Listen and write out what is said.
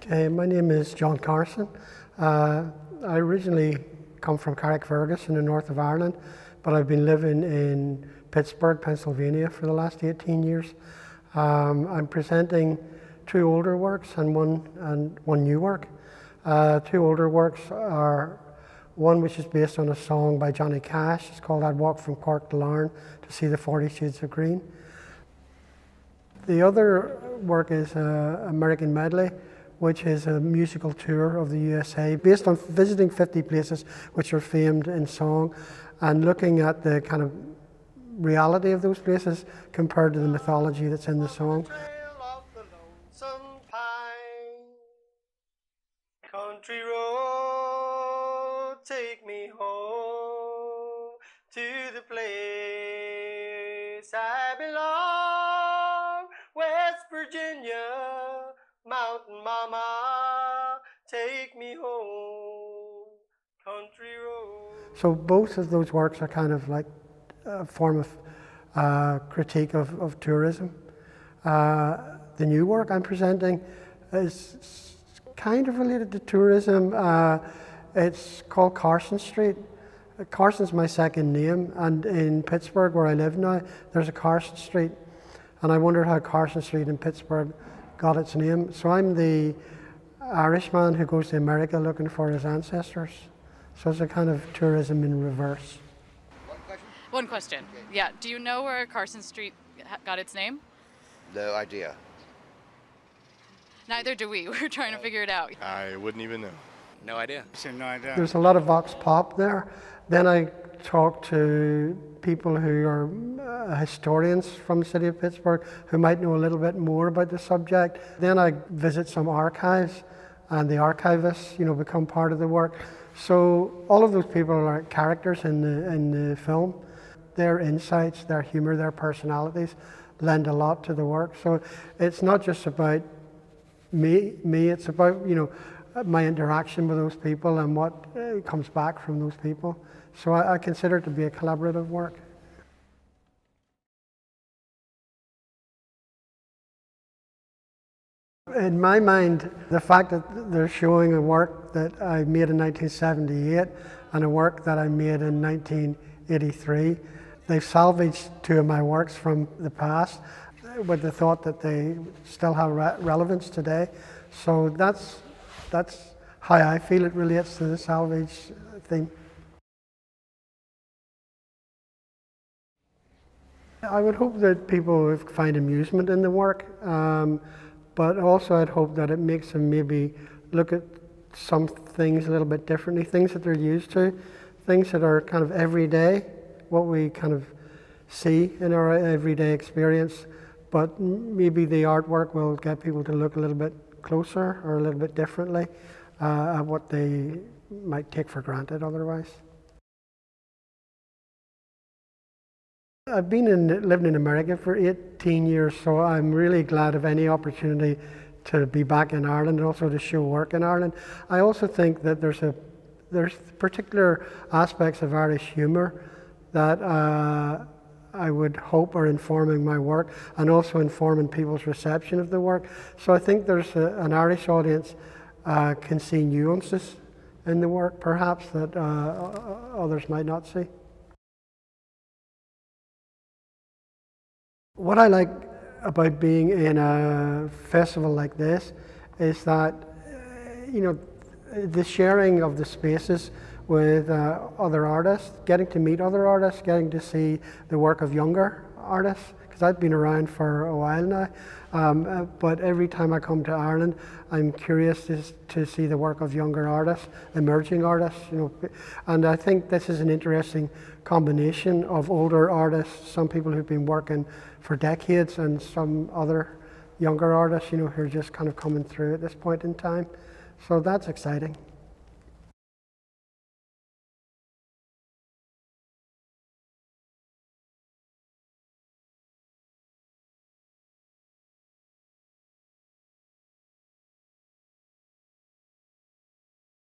Okay, my name is John Carson. I originally come from Carrickfergus in the north of Ireland, but I've been living in Pittsburgh, Pennsylvania for the last 18 years. I'm presenting two older works and one new work. Two older works are one which is based on a song by Johnny Cash. It's called I'd Walk from Cork to Larne to See the 40 Shades of Green. The other work is American Medley, which is a musical tour of the USA based on visiting 50 places which are famed in song and looking at the kind of reality of those places compared to the mythology that's in the song. Country road, take me home to the place I belong, West Virginia, Mountain Mama, take me home, country road. So both of those works are kind of like a form of critique of tourism. The new work I'm presenting is kind of related to tourism. It's called Carson Street. Carson's my second name, and in Pittsburgh, where I live now, there's a Carson Street. And I wondered how Carson Street in Pittsburgh got its name. So I'm the Irishman who goes to America looking for his ancestors. So it's a kind of tourism in reverse. One question. Yeah. Do you know where Carson Street got its name? No idea. Neither do we. We're trying to figure it out. I wouldn't even know. No idea. No idea. There's a lot of vox pop there. Then I talk to people who are historians from the city of Pittsburgh who might know a little bit more about the subject. Then I visit some archives, and the archivists, become part of the work. So all of those people are characters in the film. Their insights, their humour, their personalities lend a lot to the work. So it's not just about me, it's about, my interaction with those people and what comes back from those people. So I consider it to be a collaborative work. In my mind, the fact that they're showing a work that I made in 1978 and a work that I made in 1983, they've salvaged two of my works from the past with the thought that they still have relevance today. So that's how I feel it relates to the salvage theme. I would hope that people would find amusement in the work, but also I'd hope that it makes them maybe look at some things a little bit differently, things that they're used to, things that are kind of everyday, what we kind of see in our everyday experience, but maybe the artwork will get people to look a little bit closer or a little bit differently at what they might take for granted otherwise. I've been living in America for 18 years, so I'm really glad of any opportunity to be back in Ireland and also to show work in Ireland. I also think that there's particular aspects of Irish humour that I would hope are informing my work and also informing people's reception of the work. So I think there's an Irish audience can see nuances in the work perhaps that others might not see. What I like about being in a festival like this is that, the sharing of the spaces with other artists, getting to meet other artists, getting to see the work of younger artists, because I've been around for a while now, but every time I come to Ireland, I'm curious to see the work of younger artists, emerging artists, and I think this is an interesting combination of older artists, some people who've been working for decades, and some other younger artists, who are just kind of coming through at this point in time. So that's exciting.